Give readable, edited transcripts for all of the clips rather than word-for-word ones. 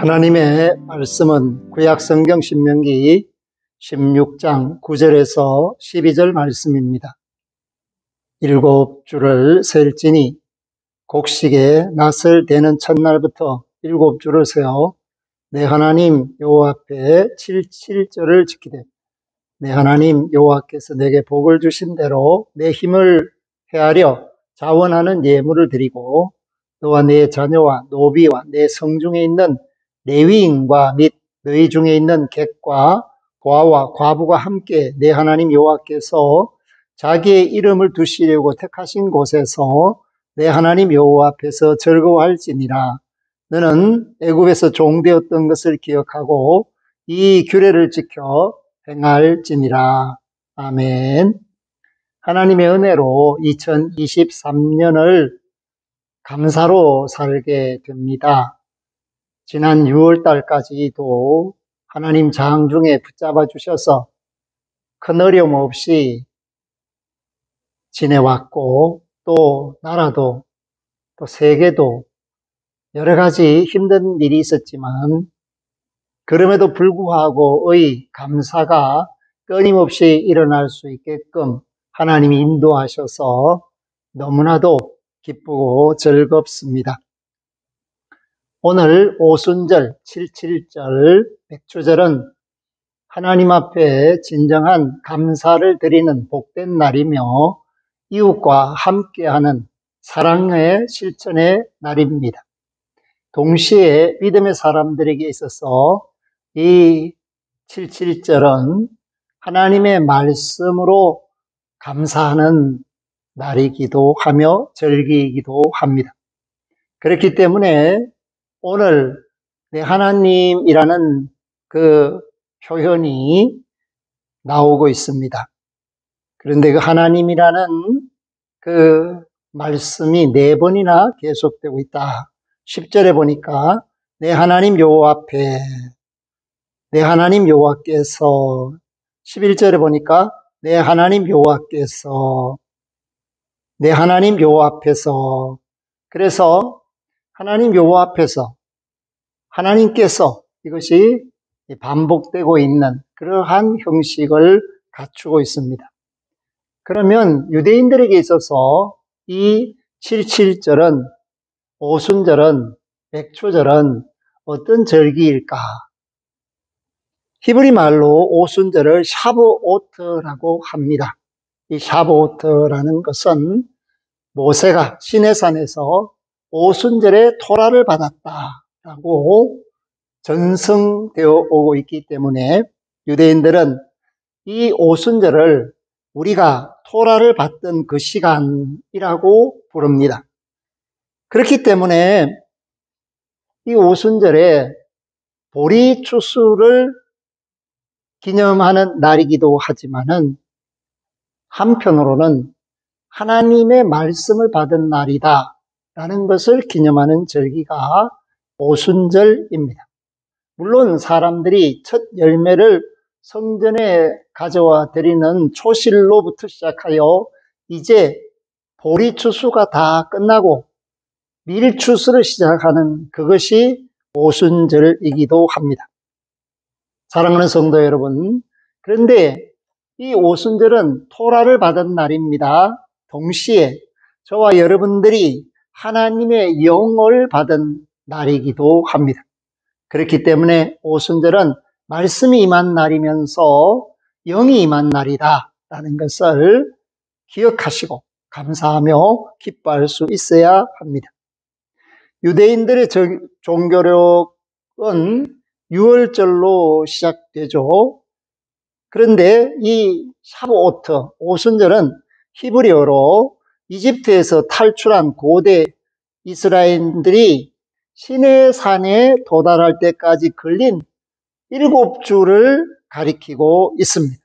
하나님의 말씀은 구약성경 신명기 16장 9절에서 12절 말씀입니다. 7주를 셀지니 곡식의 낫을 대는 첫날부터 7주를 세어 내 하나님 여호와 앞에 77절을 지키되 내 하나님 여호와께서 내게 복을 주신 대로 내 힘을 헤아려 자원하는 예물을 드리고 너와 네 자녀와 노비와 내 성중에 있는 레위인과 및 너희 중에 있는 객과 고아와 과부가 함께 내 하나님 여호와께서 자기의 이름을 두시려고 택하신 곳에서 내 하나님 여호와 앞에서 즐거워할지니라. 너는 애굽에서 종되었던 것을 기억하고 이 규례를 지켜 행할지니라. 아멘. 하나님의 은혜로 2023년을 감사로 살게 됩니다. 지난 6월 달까지도 하나님 장중에 붙잡아 주셔서 큰 어려움 없이 지내왔고, 또 나라도 또 세계도 여러 가지 힘든 일이 있었지만 그럼에도 불구하고 감사가 끊임없이 일어날 수 있게끔 하나님이 인도하셔서 너무나도 기쁘고 즐겁습니다. 오늘 오순절, 77절, 백주절은 하나님 앞에 진정한 감사를 드리는 복된 날이며 이웃과 함께하는 사랑의 실천의 날입니다. 동시에 믿음의 사람들에게 있어서 이 77절은 하나님의 말씀으로 감사하는 날이기도 하며 절기이기도 합니다. 그렇기 때문에 오늘 내 하나님이라는 그 표현이 나오고 있습니다. 그런데 그 하나님이라는 그 말씀이 4번이나 계속되고 있다. 10절에 보니까 내 하나님 여호와 앞에, 내 하나님 여호와께서, 11절에 보니까 내 하나님 여호와께서, 내 하나님 여호와 앞에서. 그래서 하나님 여호와 앞에서, 하나님께서, 이것이 반복되고 있는 그러한 형식을 갖추고 있습니다. 그러면 유대인들에게 있어서 이 77절은, 오순절은, 백초절은 어떤 절기일까? 히브리 말로 오순절을 샤브오트라고 합니다. 이 샤브오트라는 것은 모세가 시내산에서 오순절에 토라를 받았다라고 전승되어 오고 있기 때문에 유대인들은 이 오순절을 우리가 토라를 받던 그 시간이라고 부릅니다. 그렇기 때문에 이 오순절에 보리추수를 기념하는 날이기도 하지만은 한편으로는 하나님의 말씀을 받은 날이다 라는 것을 기념하는 절기가 오순절입니다. 물론 사람들이 첫 열매를 성전에 가져와 드리는 초실로부터 시작하여 이제 보리추수가 다 끝나고 밀추수를 시작하는 그것이 오순절이기도 합니다. 사랑하는 성도 여러분, 그런데 이 오순절은 토라를 받은 날입니다. 동시에 저와 여러분들이 하나님의 영을 받은 날이기도 합니다. 그렇기 때문에 오순절은 말씀이 임한 날이면서 영이 임한 날이다 라는 것을 기억하시고 감사하며 기뻐할 수 있어야 합니다. 유대인들의 종교력은 6월절로 시작되죠. 그런데 이 샤브오트, 오순절은 히브리어로 이집트에서 탈출한 고대 이스라엘인들이 시내산에 도달할 때까지 걸린 7주를 가리키고 있습니다.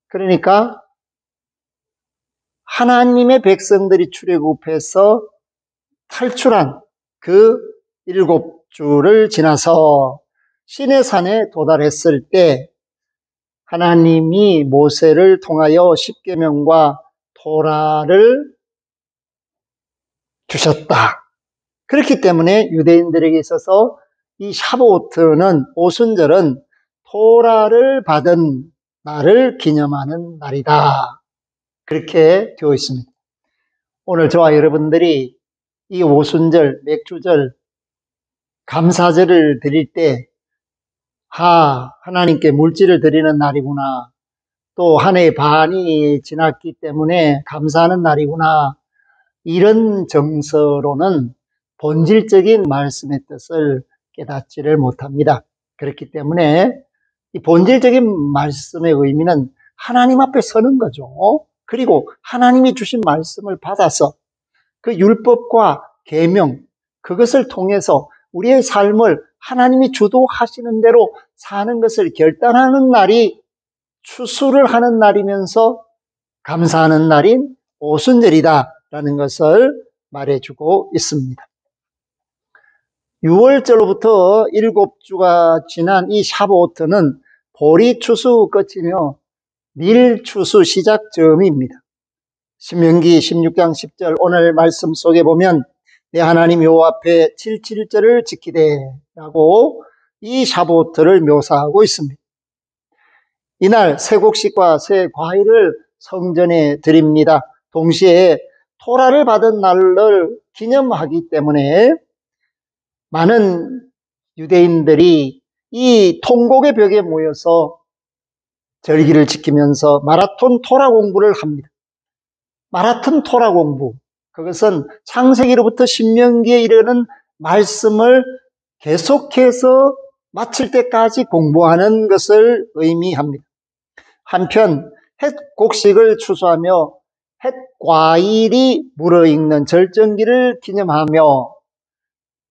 그러니까 하나님의 백성들이 출애굽해서 탈출한 그 7주를 지나서 시내산에 도달했을 때 하나님이 모세를 통하여 십계명과 토라를 주셨다. 그렇기 때문에 유대인들에게 있어서 이 샤보트는 오순절은 토라를 받은 날을 기념하는 날이다. 그렇게 되어 있습니다. 오늘 저와 여러분들이 이 오순절, 맥주절, 감사절을 드릴 때 하나님께 물질을 드리는 날이구나. 또 한 해 반이 지났기 때문에 감사하는 날이구나. 이런 정서로는 본질적인 말씀의 뜻을 깨닫지를 못합니다. 그렇기 때문에 이 본질적인 말씀의 의미는 하나님 앞에 서는 거죠. 그리고 하나님이 주신 말씀을 받아서 그 율법과 계명, 그것을 통해서 우리의 삶을 하나님이 주도하시는 대로 사는 것을 결단하는 날이 추수를 하는 날이면서 감사하는 날인 오순절이다라는 것을 말해주고 있습니다. 6월절로부터 7주가 지난 이 샤보트는 보리 추수 끝이며 밀 추수 시작점입니다. 신명기 16장 10절 오늘 말씀 속에 보면 내 하나님 여호와 앞에 77절을 지키되 라고 이 샤보트를 묘사하고 있습니다. 이날 새 곡식과 새 과일을 성전에 드립니다. 동시에 토라를 받은 날을 기념하기 때문에 많은 유대인들이 이 통곡의 벽에 모여서 절기를 지키면서 마라톤 토라 공부를 합니다. 마라톤 토라 공부, 그것은 창세기로부터 신명기에 이르는 말씀을 계속해서 마칠 때까지 공부하는 것을 의미합니다. 한편 햇 곡식을 추수하며 햇 과일이 물어익는 절정기를 기념하며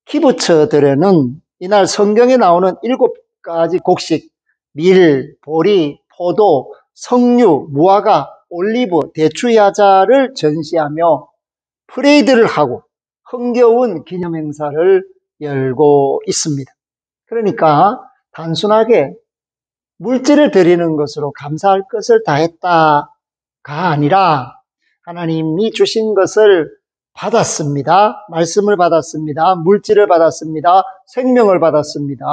키부처들에는 이날 성경에 나오는 7가지 곡식, 밀, 보리, 포도, 석류, 무화과, 올리브, 대추야자를 전시하며 프레이드를 하고 흥겨운 기념행사를 열고 있습니다. 그러니까 단순하게 물질을 드리는 것으로 감사할 것을 다했다가 아니라 하나님이 주신 것을 받았습니다. 말씀을 받았습니다. 물질을 받았습니다. 생명을 받았습니다.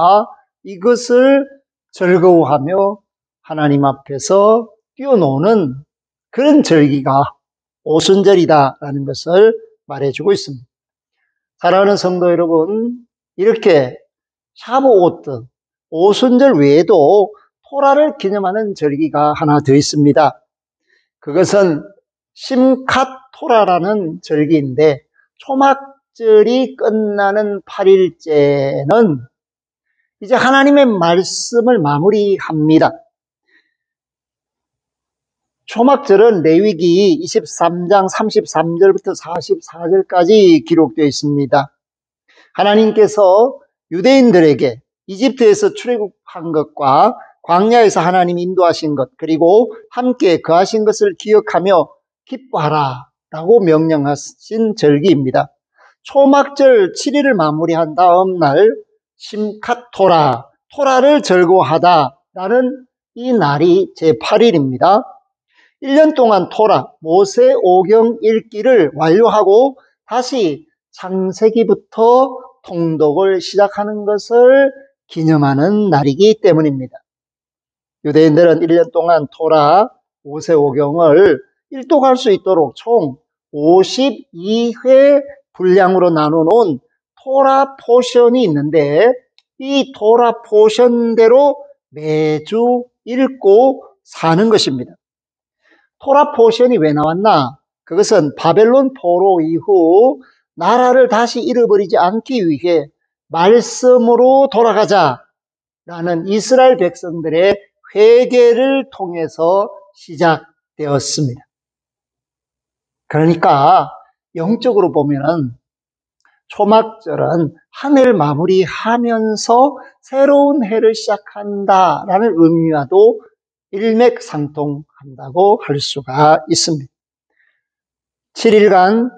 이것을 즐거워하며 하나님 앞에서 뛰어노는 그런 절기가 오순절이다라는 것을 말해주고 있습니다. 사랑하는 성도 여러분, 이렇게 샤보오트, 오순절 외에도 토라를 기념하는 절기가 하나 더 있습니다. 그것은 심캇 토라라는 절기인데 초막절이 끝나는 8일째는 이제 하나님의 말씀을 마무리합니다. 초막절은 레위기 23장 33절부터 44절까지 기록되어 있습니다. 하나님께서 유대인들에게 이집트에서 출애굽한 것과 광야에서 하나님 인도하신 것, 그리고 함께 거하신 것을 기억하며 기뻐하라 라고 명령하신 절기입니다. 초막절 7일을 마무리한 다음 날 심캇 토라, 토라를 즐거워하다 라는 이 날이 제8일입니다. 1년 동안 토라, 모세 오경 읽기를 완료하고 다시 창세기부터 통독을 시작하는 것을 기념하는 날이기 때문입니다. 유대인들은 1년 동안 토라, 모세 오경을 일독할 수 있도록 총 52회 분량으로 나눠놓은 토라 포션이 있는데 이 토라 포션대로 매주 읽고 사는 것입니다. 토라 포션이 왜 나왔나? 그것은 바벨론 포로 이후 나라를 다시 잃어버리지 않기 위해 말씀으로 돌아가자라는 이스라엘 백성들의 회개를 통해서 시작되었습니다. 그러니까 영적으로 보면은 초막절은 한 해를 마무리하면서 새로운 해를 시작한다라는 의미와도 일맥상통한다고 할 수가 있습니다. 7일간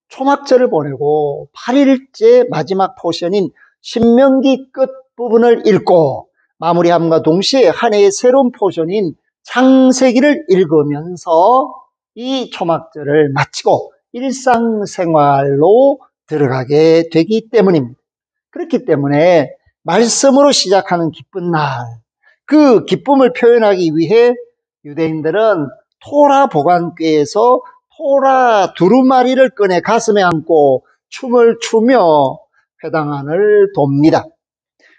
초막절을 보내고 8일째 마지막 포션인 신명기 끝부분을 읽고 마무리함과 동시에 한 해의 새로운 포션인 창세기를 읽으면서 이 초막절을 마치고 일상생활로 들어가게 되기 때문입니다. 그렇기 때문에 말씀으로 시작하는 기쁜 날, 그 기쁨을 표현하기 위해 유대인들은 토라 보관궤에서 토라 두루마리를 꺼내 가슴에 안고 춤을 추며 회당안을 돕니다.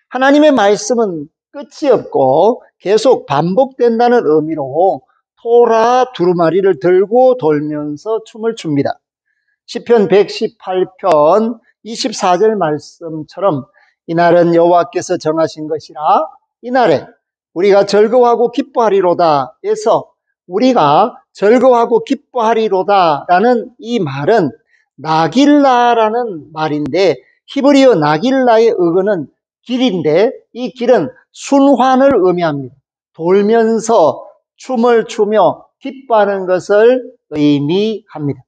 하나님의 말씀은 끝이 없고 계속 반복된다는 의미로 토라 두루마리를 들고 돌면서 춤을 춥니다. 시편 118편 24절 말씀처럼 이날은 여호와께서 정하신 것이라 이날에 우리가 즐거워하고 기뻐하리로다 에서 우리가 즐거워하고 기뻐하리로다 라는 이 말은 나길라라는 말인데 히브리어 나길라의 의어는 길인데 이 길은 순환을 의미합니다. 돌면서 춤을 추며 기뻐하는 것을 의미합니다.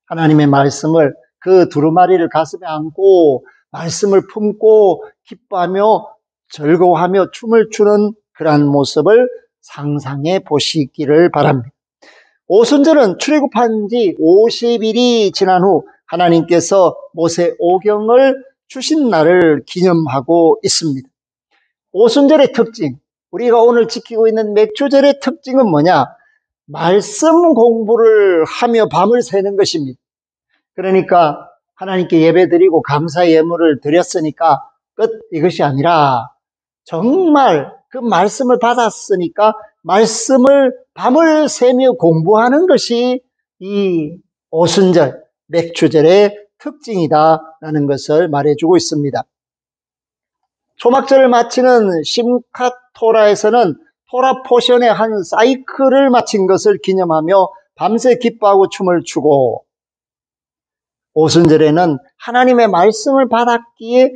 하나님의 말씀을 그 두루마리를 가슴에 안고 말씀을 품고 기뻐하며 즐거워하며 춤을 추는 그러한 모습을 상상해 보시기를 바랍니다. 오순절은 출애굽한 지 50일이 지난 후 하나님께서 모세 오경을 주신 날을 기념하고 있습니다. 오순절의 특징, 우리가 오늘 지키고 있는 맥주절의 특징은 뭐냐? 말씀 공부를 하며 밤을 새는 것입니다. 그러니까 하나님께 예배드리고 감사의 예물을 드렸으니까 끝, 이것이 아니라 정말 그 말씀을 받았으니까 말씀을 밤을 새며 공부하는 것이 이 오순절, 맥주절의 특징이다라는 것을 말해주고 있습니다. 초막절을 마치는 심캇 토라에서는 토라 포션의 한 사이클을 마친 것을 기념하며 밤새 기뻐하고 춤을 추고, 오순절에는 하나님의 말씀을 받았기에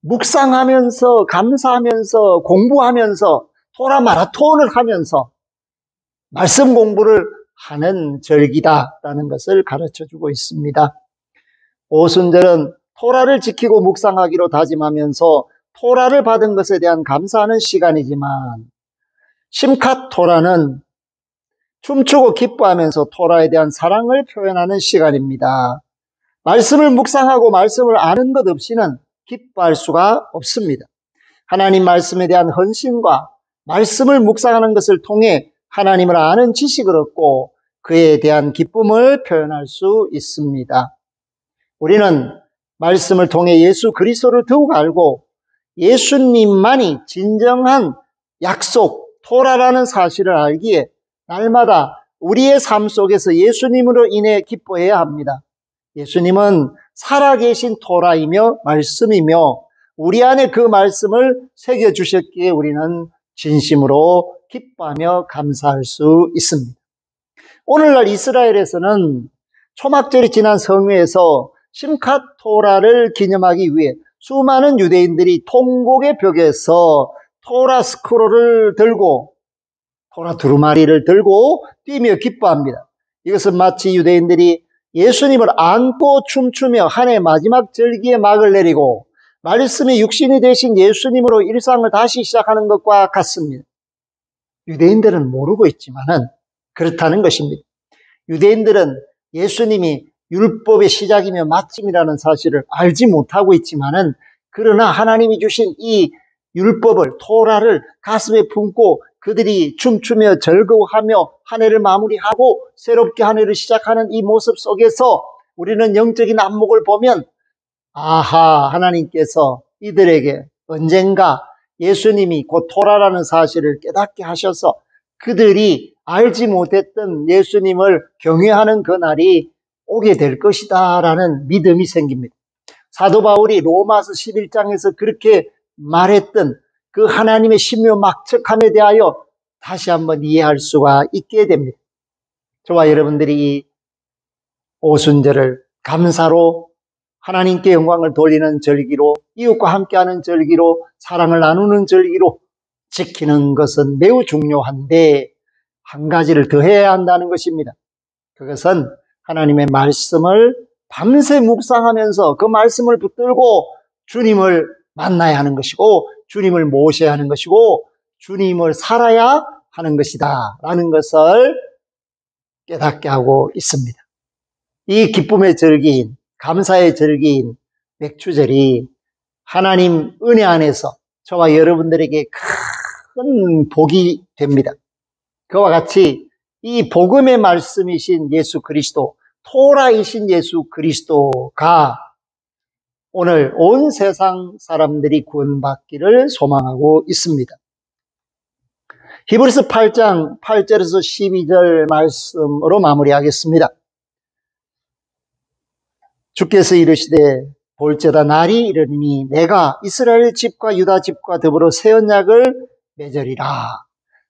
묵상하면서 감사하면서 공부하면서 토라 마라톤을 하면서 말씀 공부를 하는 절기다라는 것을 가르쳐주고 있습니다. 오순절은 토라를 지키고 묵상하기로 다짐하면서 토라를 받은 것에 대한 감사하는 시간이지만 심캇 토라는 춤추고 기뻐하면서 토라에 대한 사랑을 표현하는 시간입니다. 말씀을 묵상하고 말씀을 아는 것 없이는 기뻐할 수가 없습니다. 하나님 말씀에 대한 헌신과 말씀을 묵상하는 것을 통해 하나님을 아는 지식을 얻고 그에 대한 기쁨을 표현할 수 있습니다. 우리는 말씀을 통해 예수 그리스도를 더욱 알고 예수님만이 진정한 약속, 토라라는 사실을 알기에 날마다 우리의 삶 속에서 예수님으로 인해 기뻐해야 합니다. 예수님은 살아계신 토라이며 말씀이며 우리 안에 그 말씀을 새겨주셨기에 우리는 진심으로 기뻐하며 감사할 수 있습니다. 오늘날 이스라엘에서는 초막절이 지난 성회에서 심캇 토라를 기념하기 위해 수많은 유대인들이 통곡의 벽에서 토라 스크롤을 들고 토라 두루마리를 들고 뛰며 기뻐합니다. 이것은 마치 유대인들이 예수님을 안고 춤추며 한 해 마지막 절기에 막을 내리고 말씀이 육신이 되신 예수님으로 일상을 다시 시작하는 것과 같습니다. 유대인들은 모르고 있지만은 그렇다는 것입니다. 유대인들은 예수님이 율법의 시작이며 마침이라는 사실을 알지 못하고 있지만은 그러나 하나님이 주신 이 율법을, 토라를 가슴에 품고 그들이 춤추며 즐거워하며 한 해를 마무리하고 새롭게 한 해를 시작하는 이 모습 속에서 우리는 영적인 안목을 보면 아하, 하나님께서 이들에게 언젠가 예수님이 곧 토라라는 사실을 깨닫게 하셔서 그들이 알지 못했던 예수님을 경외하는 그날이 오게 될 것이다 라는 믿음이 생깁니다. 사도 바울이 로마서 11장에서 그렇게 말했던 그 하나님의 신묘막측함에 대하여 다시 한번 이해할 수가 있게 됩니다. 저와 여러분들이 이 오순절을 감사로 하나님께 영광을 돌리는 절기로 이웃과 함께하는 절기로 사랑을 나누는 절기로 지키는 것은 매우 중요한데 한 가지를 더 해야 한다는 것입니다. 그것은 하나님의 말씀을 밤새 묵상하면서 그 말씀을 붙들고 주님을 만나야 하는 것이고 주님을 모셔야 하는 것이고 주님을 살아야 하는 것이다 라는 것을 깨닫게 하고 있습니다. 이 기쁨의 절기인 감사의 절기인 맥주절이 하나님 은혜 안에서 저와 여러분들에게 큰 복이 됩니다. 그와 같이 이 복음의 말씀이신 예수 그리스도, 토라이신 예수 그리스도가 오늘 온 세상 사람들이 구원받기를 소망하고 있습니다. 히브리서 8장 8절에서 12절 말씀으로 마무리하겠습니다. 주께서 이르시되 볼지어다 날이 이르니 내가 이스라엘 집과 유다 집과 더불어 새 언약을 맺으리라.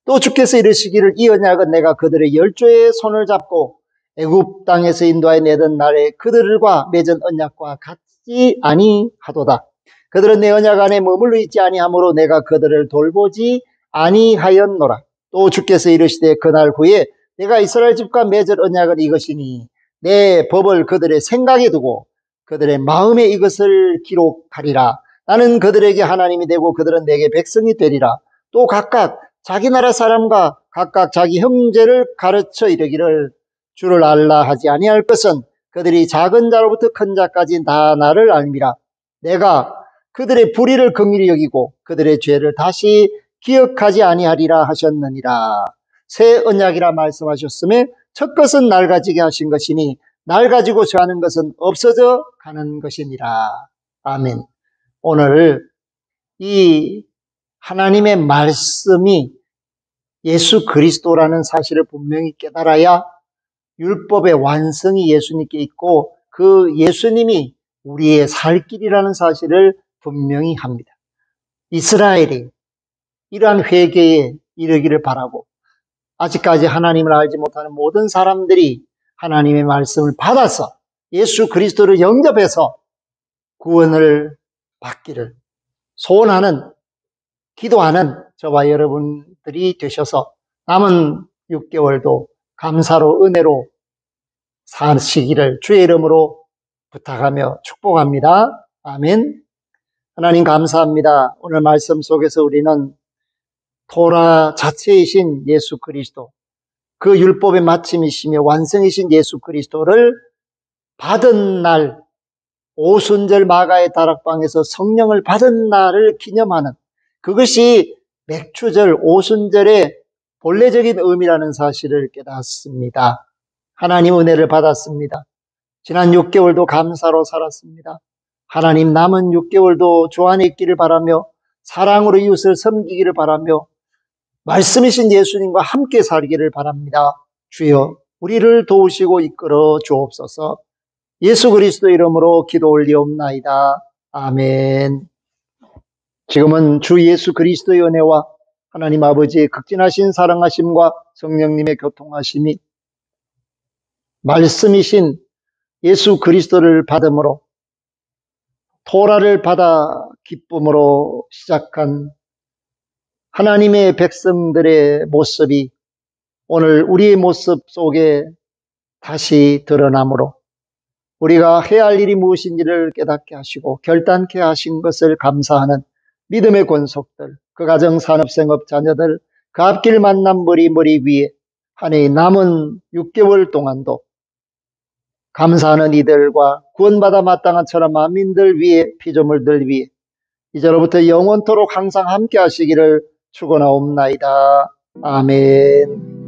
또 주께서 이르시기를 이 언약은 내가 그들의 열조의 손을 잡고 애굽 땅에서 인도하여 내던 날에 그들과 맺은 언약과 같지 아니하도다. 그들은 내 언약 안에 머물러 있지 아니하므로 내가 그들을 돌보지 아니하였노라. 또 주께서 이르시되 그날 후에 내가 이스라엘 집과 맺을 언약은 이것이니 내 법을 그들의 생각에 두고 그들의 마음에 이것을 기록하리라. 나는 그들에게 하나님이 되고 그들은 내게 백성이 되리라. 또 각각 자기 나라 사람과 각각 자기 형제를 가르쳐 이르기를 주를 알라 하지 아니할 것은 그들이 작은 자로부터 큰 자까지 다 나를 알미라. 내가 그들의 불의를 긍휼히 여기고 그들의 죄를 다시 기억하지 아니하리라 하셨느니라. 새 언약이라 말씀하셨음에 첫 것은 날 가지게 하신 것이니 날 가지고 저하는 것은 없어져 가는 것이니라. 아멘. 오늘 이 하나님의 말씀이 예수 그리스도라는 사실을 분명히 깨달아야 율법의 완성이 예수님께 있고 그 예수님이 우리의 살 길이라는 사실을 분명히 합니다. 이스라엘이 이러한 회개에 이르기를 바라고 아직까지 하나님을 알지 못하는 모든 사람들이 하나님의 말씀을 받아서 예수 그리스도를 영접해서 구원을 받기를 소원하는, 기도하는 저와 여러분들이 되셔서 남은 6개월도 감사로 은혜로 사시기를 주의 이름으로 부탁하며 축복합니다. 아멘. 하나님 감사합니다. 오늘 말씀 속에서 우리는 토라 자체이신 예수 그리스도, 그 율법의 마침이시며 완성이신 예수 그리스도를 받은 날, 오순절 마가의 다락방에서 성령을 받은 날을 기념하는, 그것이 맥추절 오순절의 본래적인 의미라는 사실을 깨닫습니다. 하나님 은혜를 받았습니다. 지난 6개월도 감사로 살았습니다. 하나님 남은 6개월도 주 안에 있기를 바라며 사랑으로 이웃을 섬기기를 바라며 말씀이신 예수님과 함께 살기를 바랍니다. 주여 우리를 도우시고 이끌어 주옵소서. 예수 그리스도 이름으로 기도 올리옵나이다. 아멘. 지금은 주 예수 그리스도의 은혜와 하나님 아버지의 극진하신 사랑하심과 성령님의 교통하심이 말씀이신 예수 그리스도를 받음으로 토라를 받아 기쁨으로 시작한 하나님의 백성들의 모습이 오늘 우리의 모습 속에 다시 드러나므로 우리가 해야 할 일이 무엇인지를 깨닫게 하시고 결단케 하신 것을 감사하는 믿음의 권속들, 그 가정 산업생업 자녀들, 그 앞길 만남 머리 위에 한 해의 남은 6개월 동안도 감사하는 이들과 구원받아 마땅한 천하 만민들 위에 피조물들 위에 이제로부터 영원토록 항상 함께 하시기를 축원하옵나이다. 아멘.